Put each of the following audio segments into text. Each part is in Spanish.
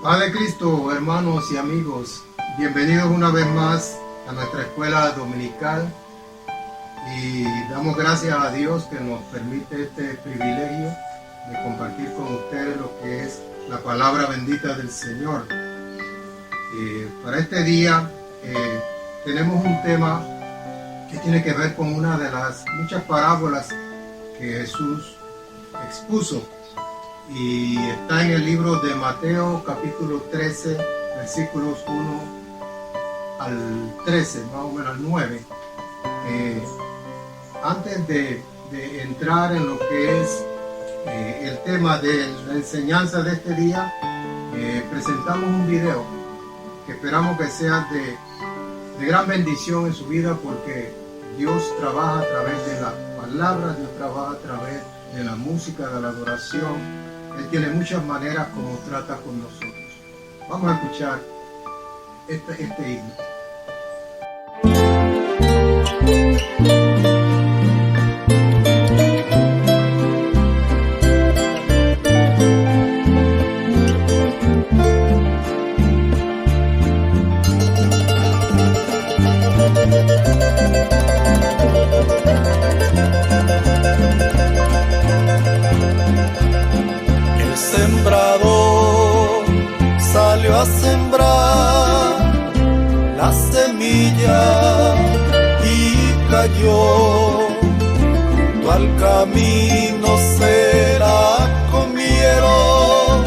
Paz de Cristo, hermanos y amigos, bienvenidos una vez más a nuestra escuela dominical y damos gracias a Dios que nos permite este privilegio de compartir con ustedes lo que es la palabra bendita del Señor. Para este día tenemos un tema que tiene que ver con una de las muchas parábolas que Jesús expuso. Y está en el libro de Mateo capítulo 13, versículos 1 al 13, más o menos al 9. Antes de entrar en lo que es el tema de la enseñanza de este día, presentamos un video que esperamos que sea de gran bendición en su vida, porque Dios trabaja a través de la palabra, Dios trabaja a través de la música, de la adoración. Él tiene muchas maneras como trata con nosotros. Vamos a escuchar este himno. A sembrar la semilla y cayó, junto al camino se la comieron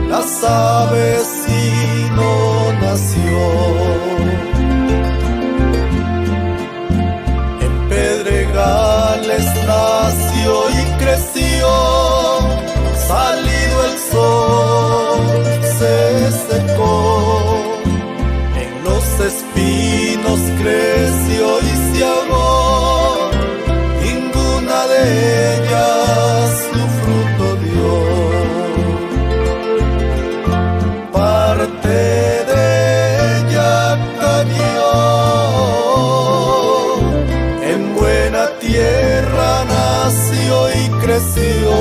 las aves y no nació. En pedregales nació y creció, salido el sol se secó, en los espinos creció y se ahogó, ninguna de ellas su fruto dio. Parte de ella cayó, en buena tierra nació y creció,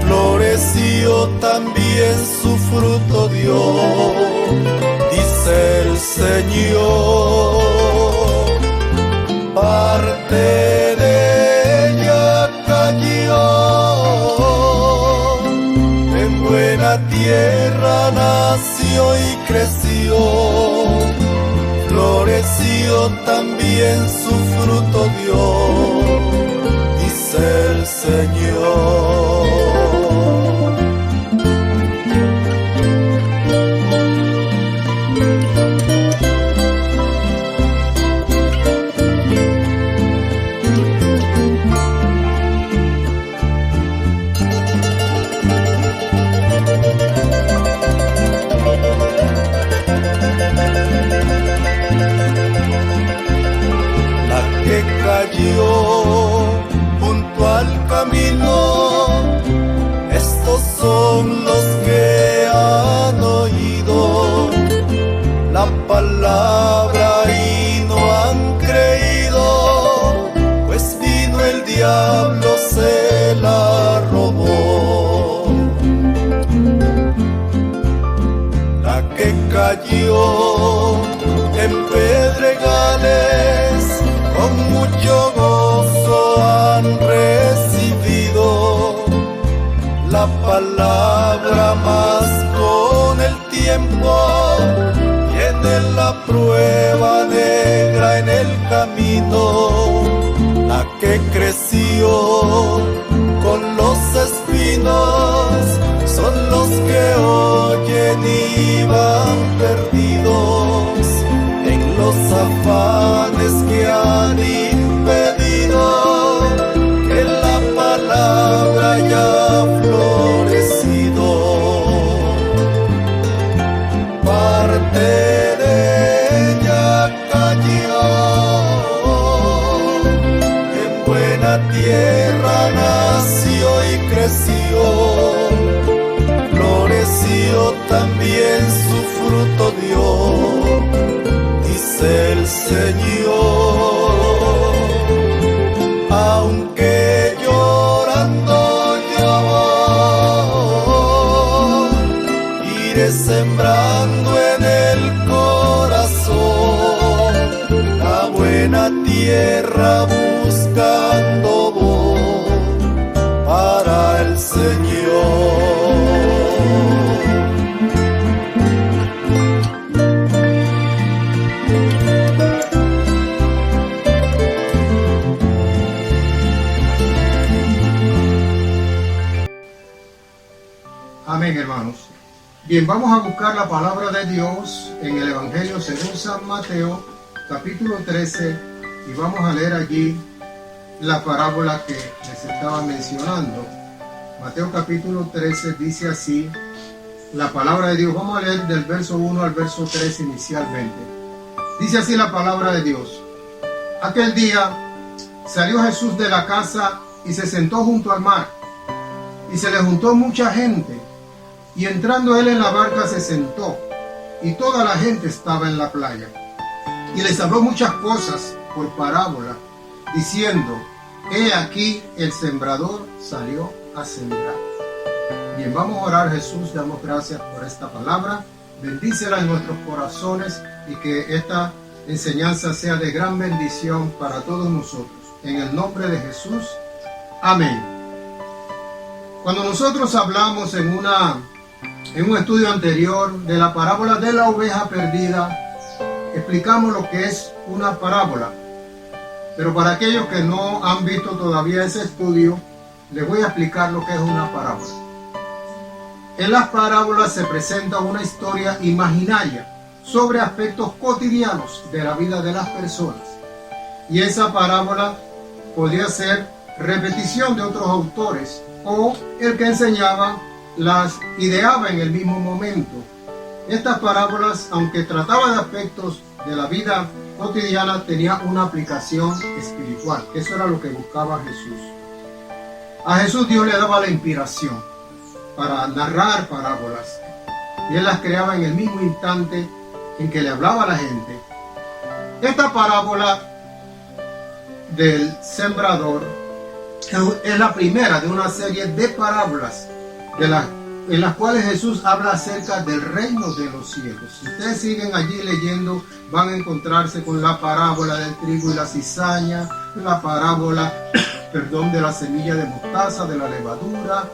floreció también su fruto dio, dice el Señor. Parte de ella cayó, en buena tierra nació y creció, floreció también su fruto dio, dice el Señor. Junto al camino, estos son los que han oído la palabra y no han creído, pues vino el diablo, se la robó. La que cayó en pedregales, con mucho gozo han recibido la palabra, mas con el tiempo viene la prueba negra en el camino. La que creció con los espinos son los que oyen y van perdidos en los afanes que han impedido que la palabra haya florecido. Parte de ella cayó, en buena tierra nació y creció, floreció también su fruto dio, dice el Señor. Aunque llorando yo sembrando en el corazón la buena tierra, buscando voz para el Señor. Amén, hermanos. Bien, vamos a buscar la palabra de Dios en el Evangelio según San Mateo, capítulo 13, y vamos a leer allí la parábola que les estaba mencionando. Mateo capítulo 13 dice así la palabra de Dios. Vamos a leer del verso 1 al verso 3 inicialmente. Dice así la palabra de Dios. Aquel día salió Jesús de la casa y se sentó junto al mar, y se le juntó mucha gente. Y entrando él en la barca se sentó, y toda la gente estaba en la playa. Y les habló muchas cosas por parábola, diciendo: He aquí el sembrador salió a sembrar. Bien, vamos a orar. Jesús, damos gracias por esta palabra. Bendícela en nuestros corazones y que esta enseñanza sea de gran bendición para todos nosotros. En el nombre de Jesús. Amén. Cuando nosotros hablamos en un estudio anterior de la parábola de la oveja perdida, explicamos lo que es una parábola. Pero para aquellos que no han visto todavía ese estudio, les voy a explicar lo que es una parábola. En las parábolas se presenta una historia imaginaria sobre aspectos cotidianos de la vida de las personas. Y esa parábola podría ser repetición de otros autores o el que enseñaba las ideaba en el mismo momento. Estas parábolas, aunque trataban de aspectos de la vida cotidiana, tenían una aplicación espiritual. Eso era lo que buscaba Jesús. A Jesús Dios le daba la inspiración para narrar parábolas, y él las creaba en el mismo instante en que le hablaba a la gente. Esta parábola del sembrador es la primera de una serie de parábolas en las cuales Jesús habla acerca del reino de los cielos. Si ustedes siguen allí leyendo, van a encontrarse con la parábola del trigo y la cizaña, la parábola, de la semilla de mostaza, de la levadura,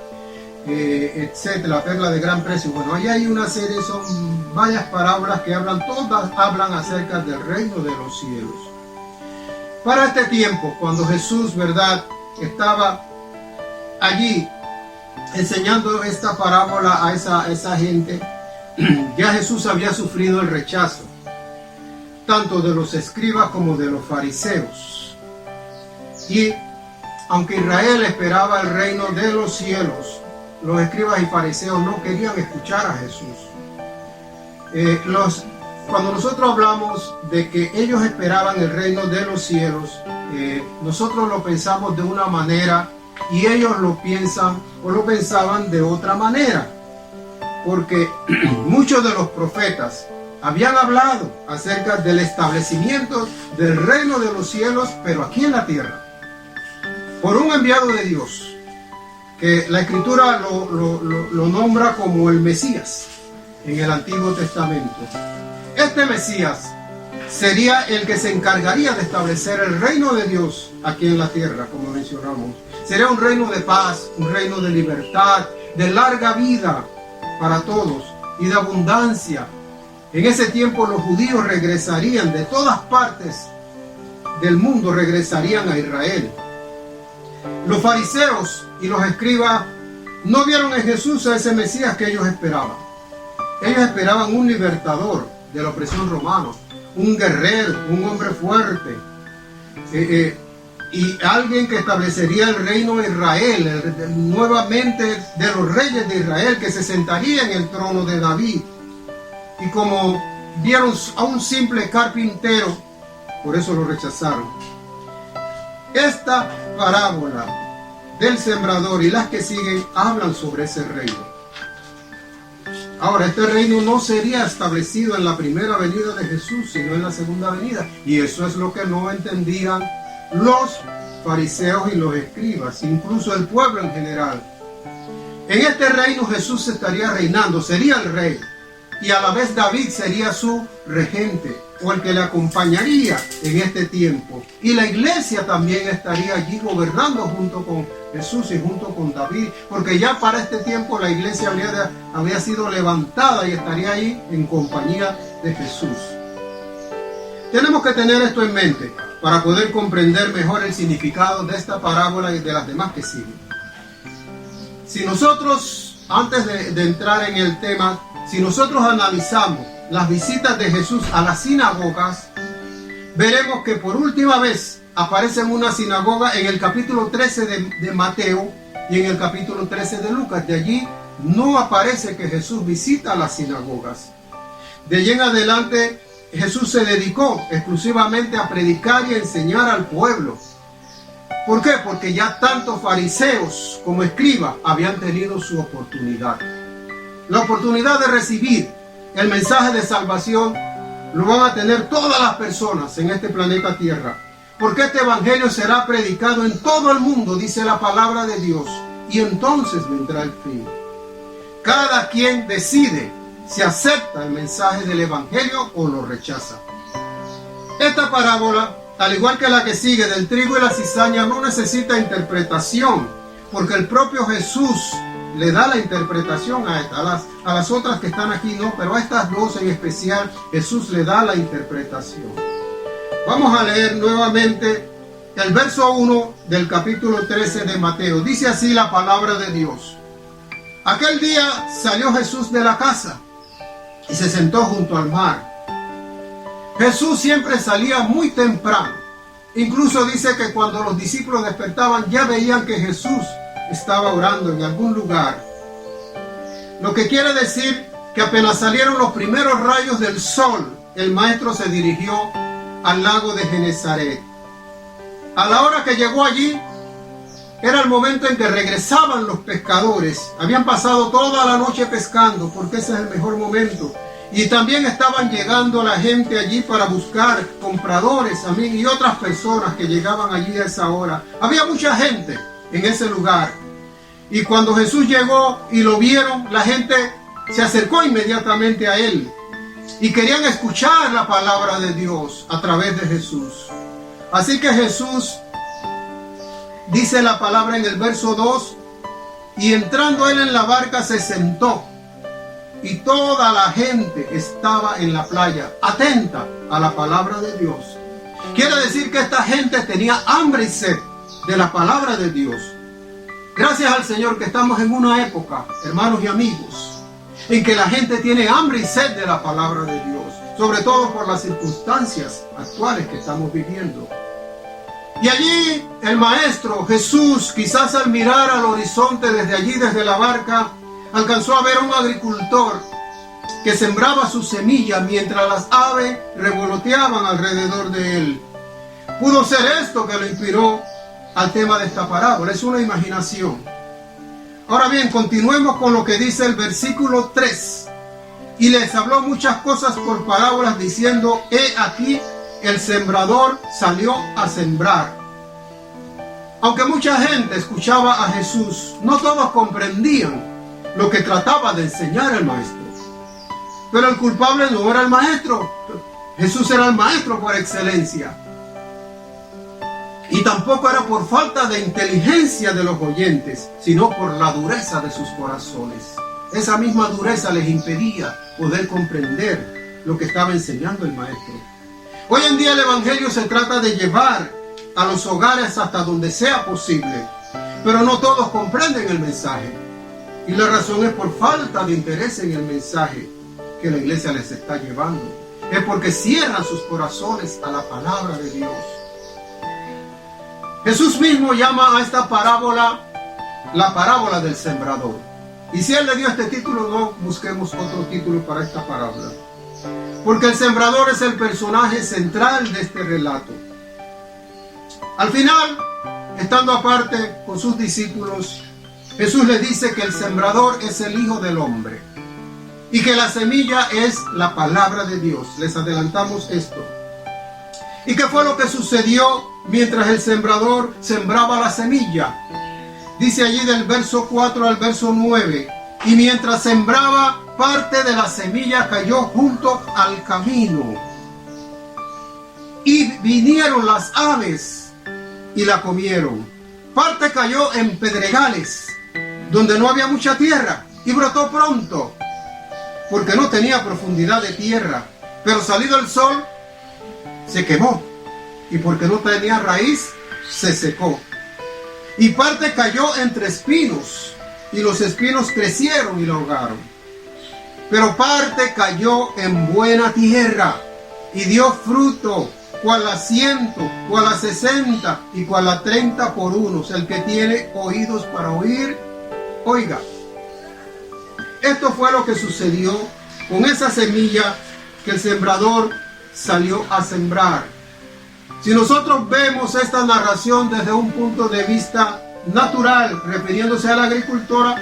etcétera, la perla de gran precio. Bueno, ahí hay una serie, son varias parábolas que todas hablan acerca del reino de los cielos. Para este tiempo, cuando Jesús, estaba allí enseñando esta parábola a esa gente, ya Jesús había sufrido el rechazo tanto de los escribas como de los fariseos. Y aunque Israel esperaba el reino de los cielos, los escribas y fariseos no querían escuchar a Jesús. Cuando nosotros hablamos de que ellos esperaban el reino de los cielos, nosotros lo pensamos de una manera y ellos lo piensan o lo pensaban de otra manera, porque muchos de los profetas habían hablado acerca del establecimiento del reino de los cielos, pero aquí en la tierra, por un enviado de Dios, que la Escritura lo nombra como el Mesías en el Antiguo Testamento. Este Mesías sería el que se encargaría de establecer el reino de Dios aquí en la tierra, como mencionamos. Sería un reino de paz, un reino de libertad, de larga vida para todos y de abundancia. En ese tiempo los judíos regresarían de todas partes del mundo, regresarían a Israel. Los fariseos y los escribas no vieron en Jesús a ese Mesías que ellos esperaban. Ellos esperaban un libertador de la opresión romana, un guerrero, un hombre fuerte, y alguien que establecería el reino de Israel, nuevamente de los reyes de Israel, que se sentaría en el trono de David. Y como vieron a un simple carpintero, por eso lo rechazaron. Esta parábola del sembrador y las que siguen hablan sobre ese reino. Ahora, este reino no sería establecido en la primera venida de Jesús, sino en la segunda venida. Y eso es lo que no entendían los fariseos y los escribas, incluso el pueblo en general. En este reino Jesús estaría reinando, sería el rey. y a la vez David sería su regente o el que le acompañaría en este tiempo. Y la iglesia también estaría allí gobernando junto con Jesús y junto con David, porque ya para este tiempo la iglesia había sido levantada y estaría ahí en compañía de Jesús. Tenemos que tener esto en mente para poder comprender mejor el significado de esta parábola y de las demás que siguen. Si nosotros, antes de entrar en el tema, si nosotros analizamos las visitas de Jesús a las sinagogas, veremos que por última vez aparece en una sinagoga en el capítulo 13 de Mateo y en el capítulo 13 de Lucas. De allí no aparece que Jesús visita las sinagogas. De allí en adelante Jesús se dedicó exclusivamente a predicar y a enseñar al pueblo. ¿Por qué? Porque ya tanto fariseos como escribas habían tenido su oportunidad. La oportunidad de recibir el mensaje de salvación lo van a tener todas las personas en este planeta Tierra. Porque este evangelio será predicado en todo el mundo, dice la palabra de Dios. Y entonces vendrá el fin. Cada quien decide si acepta el mensaje del evangelio o lo rechaza. Esta parábola, al igual que la que sigue del trigo y la cizaña, no necesita interpretación, porque el propio Jesús le da la interpretación a esta. A las otras que están aquí no, pero a estas dos en especial Jesús le da la interpretación. Vamos a leer nuevamente el verso 1 del capítulo 13 de Mateo. Dice así la palabra de Dios. Aquel día salió Jesús de la casa y se sentó junto al mar. Jesús siempre salía muy temprano. Incluso dice que cuando los discípulos despertaban ya veían que Jesús estaba orando en algún lugar. Lo que quiere decir que apenas salieron los primeros rayos del sol, el maestro se dirigió al lago de Genesaret. A la hora que llegó allí, era el momento en que regresaban los pescadores. Habían pasado toda la noche pescando, porque ese es el mejor momento. Y también estaban llegando la gente allí para buscar compradores y otras personas que llegaban allí a esa hora. Había mucha gente en ese lugar. Y cuando Jesús llegó y lo vieron, la gente se acercó inmediatamente a él. Y querían escuchar la palabra de Dios a través de Jesús. Así que Jesús dice la palabra en el verso 2, y entrando él en la barca se sentó, y toda la gente estaba en la playa, atenta a la palabra de Dios. Quiere decir que esta gente tenía hambre y sed de la palabra de Dios. Gracias al Señor que estamos en una época, hermanos y amigos, en que la gente tiene hambre y sed de la palabra de Dios, sobre todo por las circunstancias actuales que estamos viviendo. Y allí el maestro Jesús, quizás al mirar al horizonte desde allí, desde la barca, alcanzó a ver a un agricultor que sembraba su semilla mientras las aves revoloteaban alrededor de él. Pudo ser esto que lo inspiró al tema de esta parábola. Es una imaginación. Ahora bien, continuemos con lo que dice el versículo 3. Y les habló muchas cosas por parábolas, diciendo: he aquí, el sembrador salió a sembrar. Aunque mucha gente escuchaba a Jesús, no todos comprendían lo que trataba de enseñar el maestro. Pero el culpable no era el maestro. Jesús era el maestro por excelencia. Y tampoco era por falta de inteligencia de los oyentes, sino por la dureza de sus corazones. Esa misma dureza les impedía poder comprender lo que estaba enseñando el maestro. Hoy en día el evangelio se trata de llevar a los hogares hasta donde sea posible, pero no todos comprenden el mensaje. Y la razón es por falta de interés en el mensaje que la iglesia les está llevando. Es porque cierran sus corazones a la palabra de Dios. Jesús mismo llama a esta parábola la parábola del sembrador. Y si Él le dio este título, no busquemos otro título para esta parábola. Porque el sembrador es el personaje central de este relato. Al final, estando aparte con sus discípulos, Jesús les dice que el sembrador es el Hijo del Hombre y que la semilla es la palabra de Dios. Les adelantamos esto. ¿Y qué fue lo que sucedió mientras el sembrador sembraba la semilla? Dice allí del verso 4 al verso 9: y mientras sembraba, parte de la semilla cayó junto al camino, y vinieron las aves y la comieron. Parte cayó en pedregales, donde no había mucha tierra, y brotó pronto, porque no tenía profundidad de tierra. Pero salido el sol, se quemó, y porque no tenía raíz, se secó. Y parte cayó entre espinos, y los espinos crecieron y la ahogaron. Pero parte cayó en buena tierra, y dio fruto, cual a 100, cual a 60, y cual a 30 por unos. El que tiene oídos para oír, oiga. Esto fue lo que sucedió con esa semilla que el sembrador salió a sembrar. Si nosotros vemos esta narración desde un punto de vista natural, refiriéndose a la agricultura,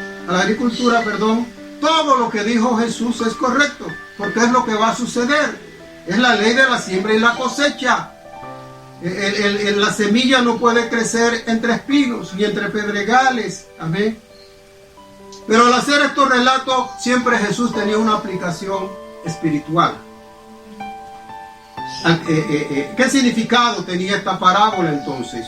todo lo que dijo Jesús es correcto, porque es lo que va a suceder. Es la ley de la siembra y la cosecha. La semilla no puede crecer entre espinos ni entre pedregales. Amén. Pero al hacer estos relatos, siempre Jesús tenía una aplicación espiritual. ¿Qué significado tenía esta parábola entonces?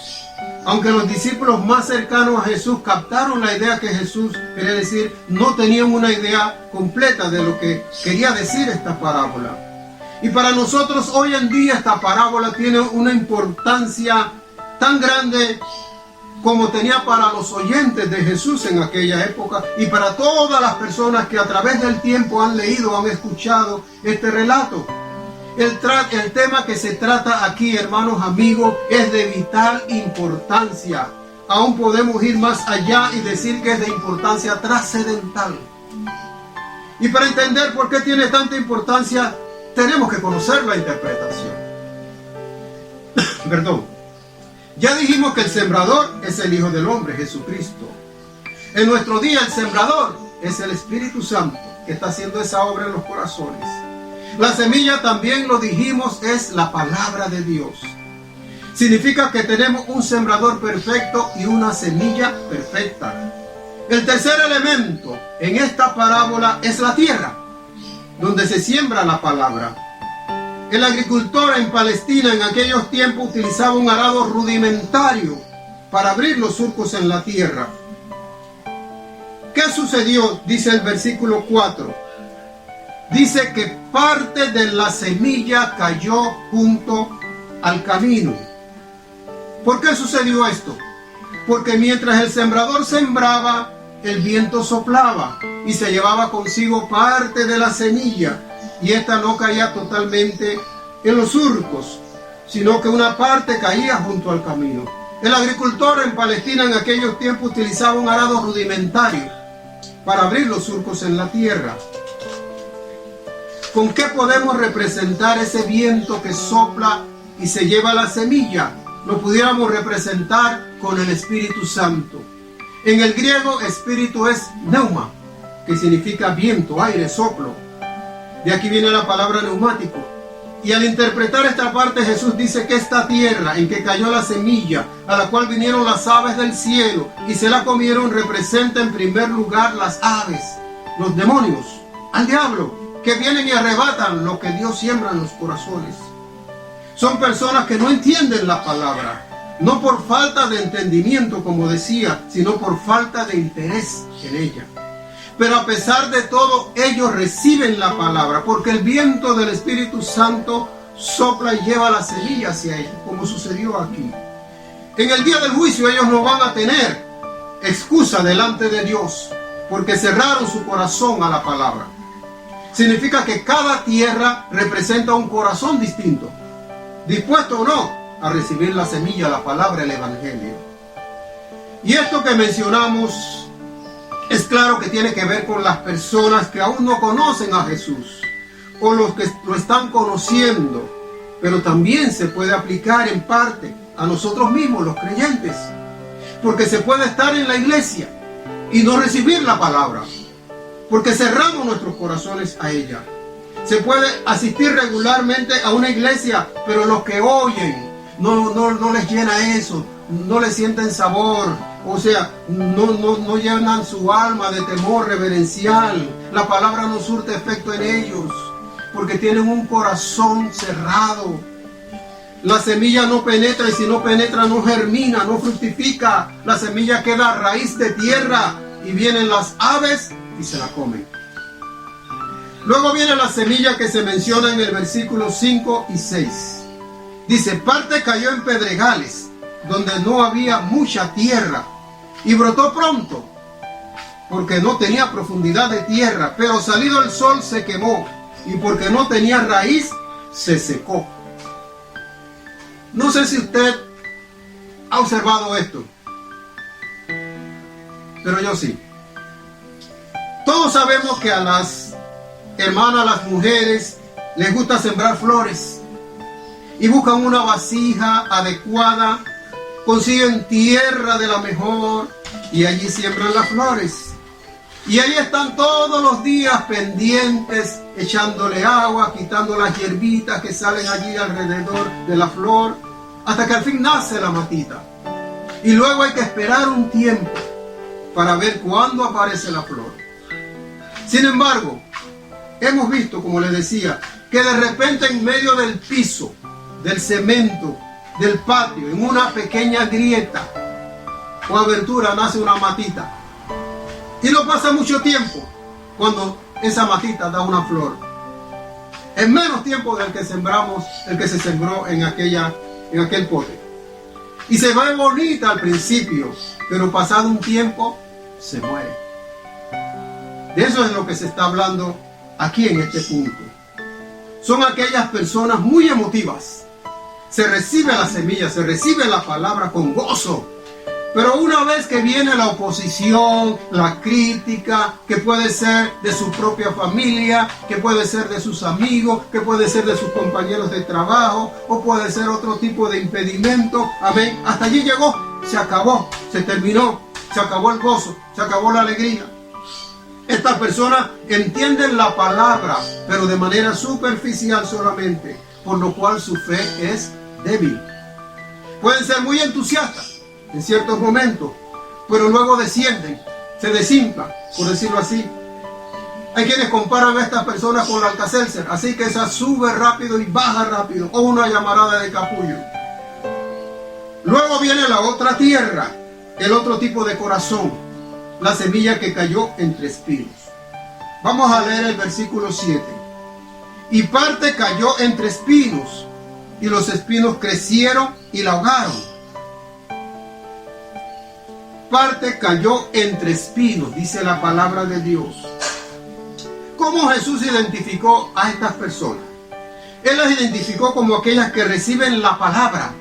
Aunque los discípulos más cercanos a Jesús captaron la idea que Jesús quería decir, no tenían una idea completa de lo que quería decir esta parábola. Y para nosotros hoy en día esta parábola tiene una importancia tan grande como tenía para los oyentes de Jesús en aquella época y para todas las personas que a través del tiempo han leído, han escuchado este relato. El tema que se trata aquí, hermanos, amigos, es de vital importancia. Aún podemos ir más allá y decir que es de importancia trascendental. Y para entender por qué tiene tanta importancia, tenemos que conocer la interpretación. Perdón. Ya dijimos que el sembrador es el Hijo del Hombre, Jesucristo. En nuestro día el sembrador es el Espíritu Santo, que está haciendo esa obra en los corazones. La semilla, también lo dijimos, es la palabra de Dios. Significa que tenemos un sembrador perfecto y una semilla perfecta. El tercer elemento en esta parábola es la tierra, donde se siembra la palabra. El agricultor en Palestina en aquellos tiempos utilizaba un arado rudimentario para abrir los surcos en la tierra. ¿Qué sucedió? Dice el versículo 4. Dice que parte de la semilla cayó junto al camino. ¿Por qué sucedió esto? Porque mientras el sembrador sembraba, el viento soplaba y se llevaba consigo parte de la semilla, y esta no caía totalmente en los surcos, sino que una parte caía junto al camino. El agricultor en Palestina en aquellos tiempos utilizaba un arado rudimentario para abrir los surcos en la tierra. ¿Con qué podemos representar ese viento que sopla y se lleva la semilla? Lo pudiéramos representar con el Espíritu Santo. En el griego, espíritu es pneuma, que significa viento, aire, soplo. De aquí viene la palabra neumático. Y al interpretar esta parte, Jesús dice que esta tierra en que cayó la semilla, a la cual vinieron las aves del cielo y se la comieron, representa en primer lugar las aves, los demonios, al diablo, que vienen y arrebatan lo que Dios siembra en los corazones. Son personas que no entienden la palabra, no por falta de entendimiento, como decía, sino por falta de interés en ella. Pero a pesar de todo, ellos reciben la palabra, porque el viento del Espíritu Santo sopla y lleva la semilla hacia ellos, como sucedió aquí. En el día del juicio ellos no van a tener excusa delante de Dios, porque cerraron su corazón a la palabra. Significa que cada tierra representa un corazón distinto, dispuesto o no a recibir la semilla, la palabra, el evangelio. Y esto que mencionamos es claro que tiene que ver con las personas que aún no conocen a Jesús o los que lo están conociendo, pero también se puede aplicar en parte a nosotros mismos, los creyentes, porque se puede estar en la iglesia y no recibir la palabra, porque cerramos nuestros corazones a ella. Se puede asistir regularmente a una iglesia, pero los que oyen no les llena eso, no les sienten sabor, O sea, no llenan su alma de temor reverencial. La palabra no surte efecto en ellos, porque tienen un corazón cerrado. La semilla no penetra, y si no penetra no germina, no fructifica. La semilla queda a raíz de tierra y vienen las aves y se la comen. Luego viene la semilla que se menciona en el versículo 5 y 6. Dice, parte cayó en pedregales, donde no había mucha tierra, y brotó pronto, porque no tenía profundidad de tierra, pero salido el sol se quemó, y porque no tenía raíz, se secó. No sé si usted ha observado esto, pero yo sí. Todos sabemos que a las hermanas, a las mujeres, les gusta sembrar flores, y buscan una vasija adecuada, consiguen tierra de la mejor y allí siembran las flores. Y ahí están todos los días pendientes, echándole agua, quitando las hierbitas que salen allí alrededor de la flor, hasta que al fin nace la matita. Y luego hay que esperar un tiempo para ver cuándo aparece la flor. Sin embargo, hemos visto, como les decía, que de repente en medio del piso, del cemento, del patio, en una pequeña grieta o abertura nace una matita. Y no pasa mucho tiempo cuando esa matita da una flor. En menos tiempo del que sembramos, el que se sembró en aquel pote. Y se ve bonita al principio, pero pasado un tiempo se muere. De eso es lo que se está hablando aquí en este punto. Son aquellas personas muy emotivas. Se recibe la semilla, se recibe la palabra con gozo. Pero una vez que viene la oposición, la crítica, que puede ser de su propia familia, que puede ser de sus amigos, que puede ser de sus compañeros de trabajo, o puede ser otro tipo de impedimento, amén, hasta allí llegó, se acabó, se terminó, se acabó el gozo, se acabó la alegría. Estas personas entienden la palabra, pero de manera superficial solamente, por lo cual su fe es débil. Pueden ser muy entusiastas en ciertos momentos, pero luego descienden, se desinflan, por decirlo así. Hay quienes comparan a estas personas con la Alka-Seltzer, así que esa sube rápido y baja rápido, o una llamarada de capullo. Luego viene la otra tierra, el otro tipo de corazón, la semilla que cayó entre espinos. Vamos a leer el versículo 7. Y parte cayó entre espinos, y los espinos crecieron y la ahogaron. Parte cayó entre espinos, dice la palabra de Dios. ¿Cómo Jesús identificó a estas personas? Él las identificó como aquellas que reciben la palabra,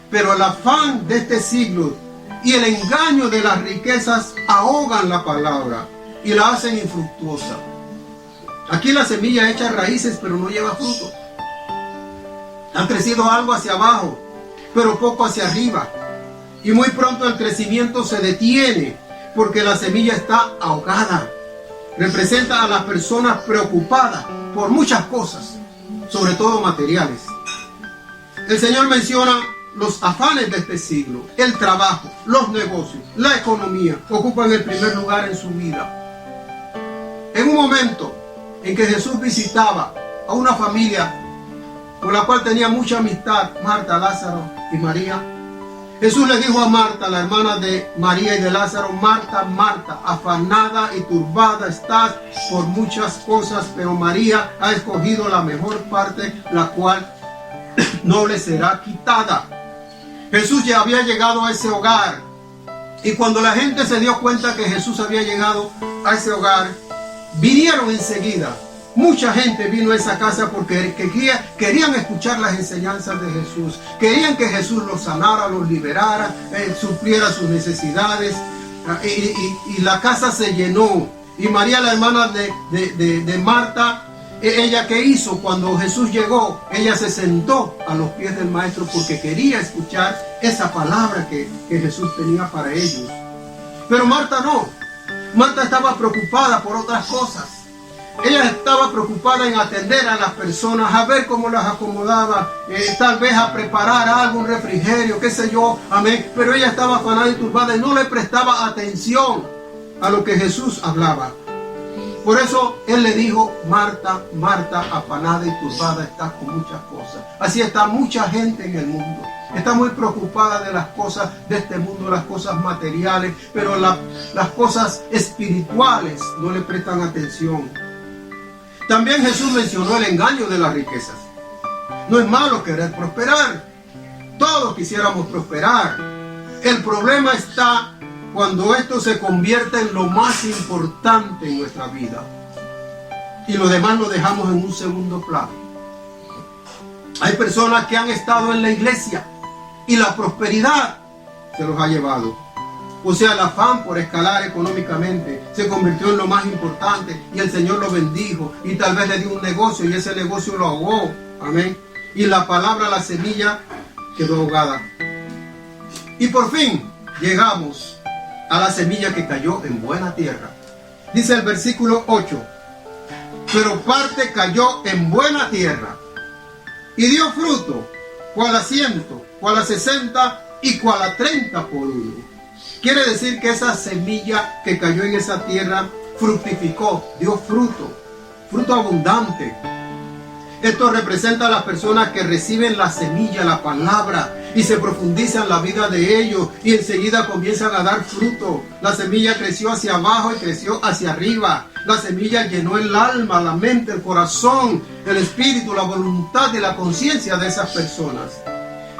pero el afán de este siglo y el engaño de las riquezas ahogan la palabra y la hacen infructuosa. Aquí la semilla echa raíces, pero no lleva fruto. Ha crecido algo hacia abajo, pero poco hacia arriba. Y muy pronto el crecimiento se detiene, porque la semilla está ahogada. Representa a las personas preocupadas por muchas cosas, sobre todo materiales. El Señor menciona los afanes de este siglo, el trabajo, los negocios, la economía, ocupan el primer lugar en su vida. En un momento en que Jesús visitaba a una familia con la cual tenía mucha amistad, Marta, Lázaro y María, Jesús le dijo a Marta, la hermana de María y de Lázaro: Marta, Marta, afanada y turbada estás por muchas cosas, pero María ha escogido la mejor parte, la cual no le será quitada. Jesús ya había llegado a ese hogar, y cuando la gente se dio cuenta que Jesús había llegado a ese hogar, vinieron enseguida. Mucha gente vino a esa casa porque querían escuchar las enseñanzas de Jesús. Querían que Jesús los sanara, los liberara, supliera sus necesidades. Y la casa se llenó. Y María, la hermana de Marta, ella ¿qué hizo? Cuando Jesús llegó, ella se sentó a los pies del maestro porque quería escuchar esa palabra que Jesús tenía para ellos. Pero Marta no. Marta estaba preocupada por otras cosas. Ella estaba preocupada en atender a las personas, a ver cómo las acomodaba, tal vez a preparar algo, un refrigerio, qué sé yo, amén. Pero ella estaba afanada y turbada y no le prestaba atención a lo que Jesús hablaba. Por eso Él le dijo: Marta, Marta, afanada y turbada estás con muchas cosas. Así está mucha gente en el mundo. Está muy preocupada de las cosas de este mundo, las cosas materiales, pero las cosas espirituales no le prestan atención. También Jesús mencionó el engaño de las riquezas. No es malo querer prosperar. Todos quisiéramos prosperar. El problema está cuando esto se convierte en lo más importante en nuestra vida y lo demás lo dejamos en un segundo plano. Hay personas que han estado en la iglesia y la prosperidad se los ha llevado. O sea, el afán por escalar económicamente se convirtió en lo más importante y el Señor lo bendijo y tal vez le dio un negocio y ese negocio lo ahogó. Amén. Y la palabra, la semilla, quedó ahogada. Y por fin llegamos a la semilla que cayó en buena tierra. Dice el versículo 8: pero parte cayó en buena tierra y dio fruto, cual a 100, cual a 60 y cual a 30 por uno. Quiere decir que esa semilla que cayó en esa tierra fructificó, dio fruto, fruto abundante. Esto representa a las personas que reciben la semilla, la palabra, y se profundizan la vida de ellos y enseguida comienzan a dar fruto. La semilla creció hacia abajo y creció hacia arriba. La semilla llenó el alma, la mente, el corazón, el espíritu, la voluntad y la conciencia de esas personas.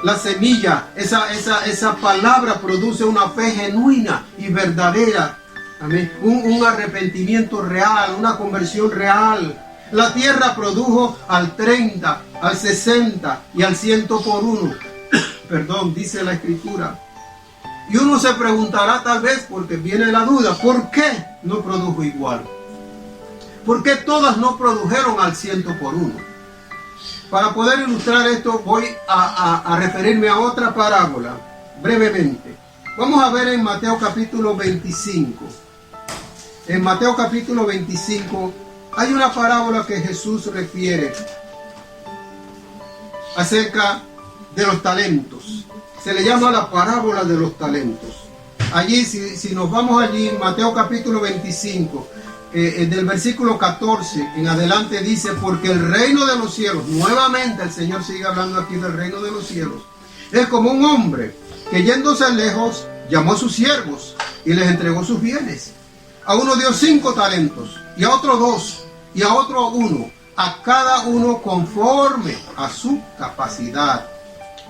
La semilla, esa palabra produce una fe genuina y verdadera. Amén. Un arrepentimiento real, una conversión real. La tierra produjo al 30, al 60 y al 100 por uno. Perdón, dice la Escritura. Y uno se preguntará tal vez, porque viene la duda, ¿por qué no produjo igual? ¿Por qué todas no produjeron al 100 por uno? Para poder ilustrar esto voy a referirme a otra parábola, brevemente. Vamos a ver en Mateo capítulo 25. En Mateo capítulo 25 hay una parábola que Jesús refiere acerca de los talentos. Se le llama la parábola de los talentos. Allí, si nos vamos allí, en Mateo capítulo 25, del versículo 14 en adelante dice: porque el reino de los cielos, nuevamente el Señor sigue hablando aquí del reino de los cielos, es como un hombre que yéndose lejos llamó a sus siervos y les entregó sus bienes. A uno dio 5 talentos, y a otro 2, y a otro 1, a cada uno conforme a su capacidad.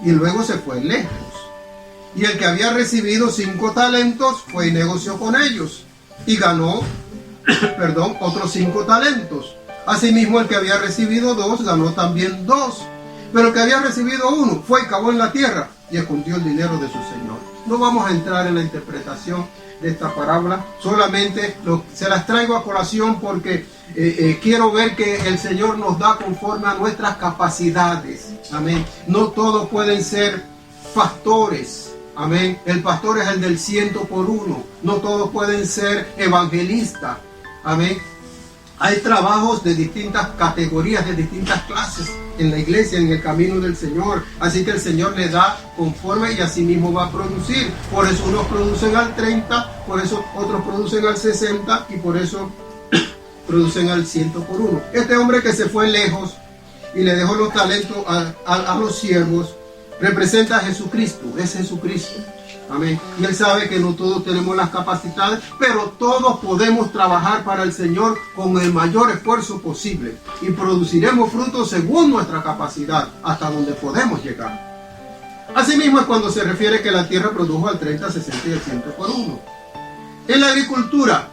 Y luego se fue lejos. Y el que había recibido 5 talentos fue y negoció con ellos, y ganó, otros 5 talentos. Asimismo, el que había recibido 2 ganó también 2. Pero el que había recibido 1 fue y cavó en la tierra y escondió el dinero de su señor. No vamos a entrar en la interpretación de esta parábola, solamente se las traigo a colación porque quiero ver que el Señor nos da conforme a nuestras capacidades. Amén. No todos pueden ser pastores. Amén. El pastor es el del 100 por uno. No todos pueden ser evangelistas. Amén. Hay trabajos de distintas categorías, de distintas clases en la iglesia, en el camino del Señor. Así que el Señor le da conforme y así mismo va a producir. Por eso unos producen al 30, por eso otros producen al 60 y por eso producen al 100 por uno. Este hombre que se fue lejos y le dejó los talentos a los siervos, representa a Jesucristo, es Jesucristo. Amén. Y Él sabe que no todos tenemos las capacidades, pero todos podemos trabajar para el Señor con el mayor esfuerzo posible y produciremos frutos según nuestra capacidad, hasta donde podemos llegar. Asimismo es cuando se refiere que la tierra produjo al 30, 60 y al 100 por uno. En la agricultura,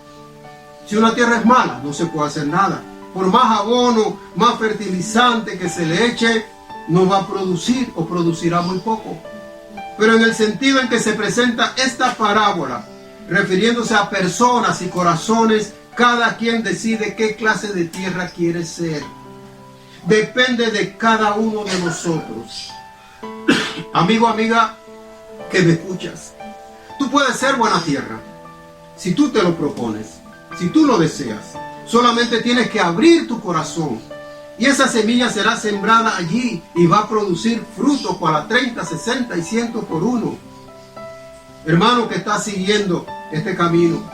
si una tierra es mala, no se puede hacer nada. Por más abono, más fertilizante que se le eche, no va a producir o producirá muy poco. Pero en el sentido en que se presenta esta parábola, refiriéndose a personas y corazones, cada quien decide qué clase de tierra quiere ser. Depende de cada uno de nosotros. Amigo, amiga, que me escuchas, tú puedes ser buena tierra si tú te lo propones, si tú lo deseas. Solamente tienes que abrir tu corazón. Y esa semilla será sembrada allí y va a producir frutos para 30, 60 y 100 por uno. Hermano que está siguiendo este camino,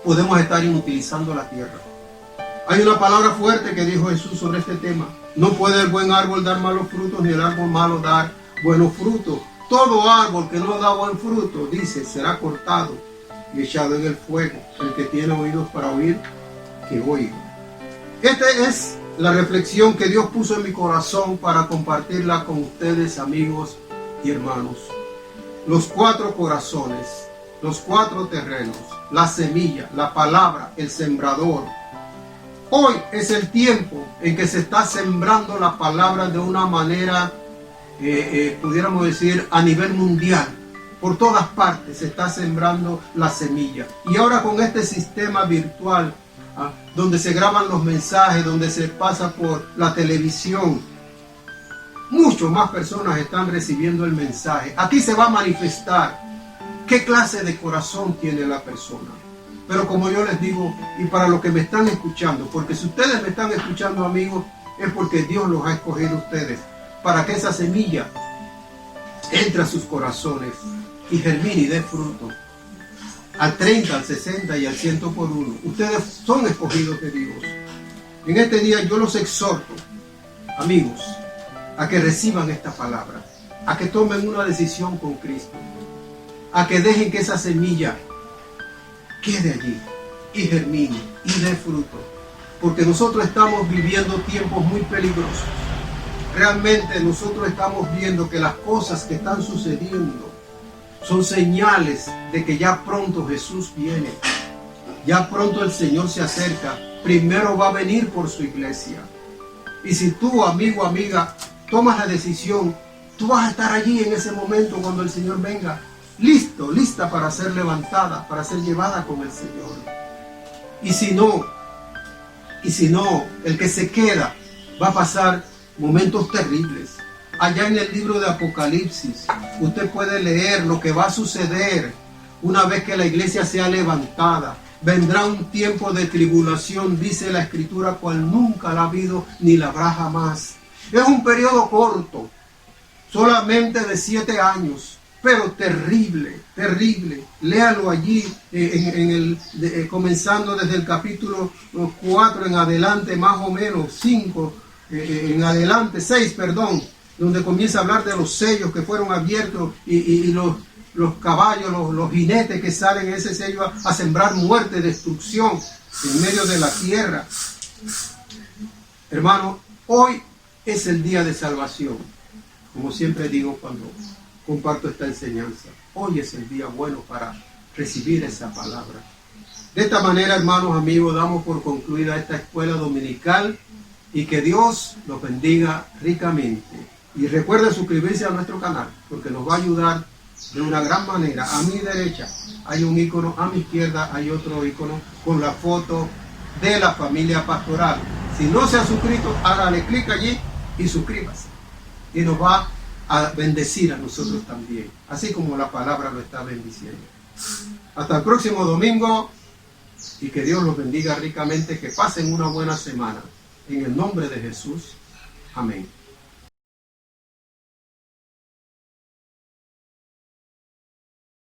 podemos estar inutilizando la tierra. Hay una palabra fuerte que dijo Jesús sobre este tema. No puede el buen árbol dar malos frutos, ni el árbol malo dar buenos frutos. Todo árbol que no da buen fruto, dice, será cortado y echado en el fuego. El que tiene oídos para oír, que oiga. Esta es la reflexión que Dios puso en mi corazón para compartirla con ustedes, amigos y hermanos. Los 4 corazones, los 4 terrenos, la semilla, la palabra, el sembrador. Hoy es el tiempo en que se está sembrando la palabra de una manera, pudiéramos decir, a nivel mundial. Por todas partes se está sembrando la semilla. Y ahora con este sistema virtual, donde se graban los mensajes, donde se pasa por la televisión, muchas más personas están recibiendo el mensaje. Aquí se va a manifestar qué clase de corazón tiene la persona. Pero como yo les digo, y para los que me están escuchando, porque si ustedes me están escuchando, amigos, es porque Dios los ha escogido a ustedes para que esa semilla entre a sus corazones y germine y dé fruto. Al 30, al 60 y al 100 por uno. Ustedes son escogidos de Dios. En este día yo los exhorto, amigos, a que reciban esta palabra, a que tomen una decisión con Cristo, a que dejen que esa semilla quede allí y germine y dé fruto, porque nosotros estamos viviendo tiempos muy peligrosos. Realmente nosotros estamos viendo que las cosas que están sucediendo son señales de que ya pronto Jesús viene, ya pronto el Señor se acerca. Primero va a venir por su iglesia, y si tú, amigo, amiga, tomas la decisión, tú vas a estar allí en ese momento cuando el Señor venga, listo, lista para ser levantada, para ser llevada con el Señor. Y si no, el que se queda va a pasar momentos terribles. Allá en el libro de Apocalipsis, usted puede leer lo que va a suceder una vez que la iglesia sea levantada. Vendrá un tiempo de tribulación, dice la Escritura, cual nunca la ha habido ni la habrá jamás. Es un periodo corto, solamente de 7 años, pero terrible, terrible. Léalo allí, comenzando desde el capítulo 4 en adelante, más o menos, 5 en adelante, 6, perdón, donde comienza a hablar de los sellos que fueron abiertos y los caballos, los jinetes que salen en ese sello a sembrar muerte, destrucción en medio de la tierra. Hermano, hoy es el día de salvación. Como siempre digo cuando comparto esta enseñanza, hoy es el día bueno para recibir esa palabra. De esta manera, hermanos, amigos, damos por concluida esta escuela dominical y que Dios los bendiga ricamente. Y recuerden suscribirse a nuestro canal, porque nos va a ayudar de una gran manera. A mi derecha hay un icono, a mi izquierda hay otro icono con la foto de la familia pastoral. Si no se ha suscrito, hágale clic allí y suscríbase. Y nos va a bendecir a nosotros también, así como la palabra lo está bendiciendo. Hasta el próximo domingo y que Dios los bendiga ricamente, que pasen una buena semana. En el nombre de Jesús. Amén.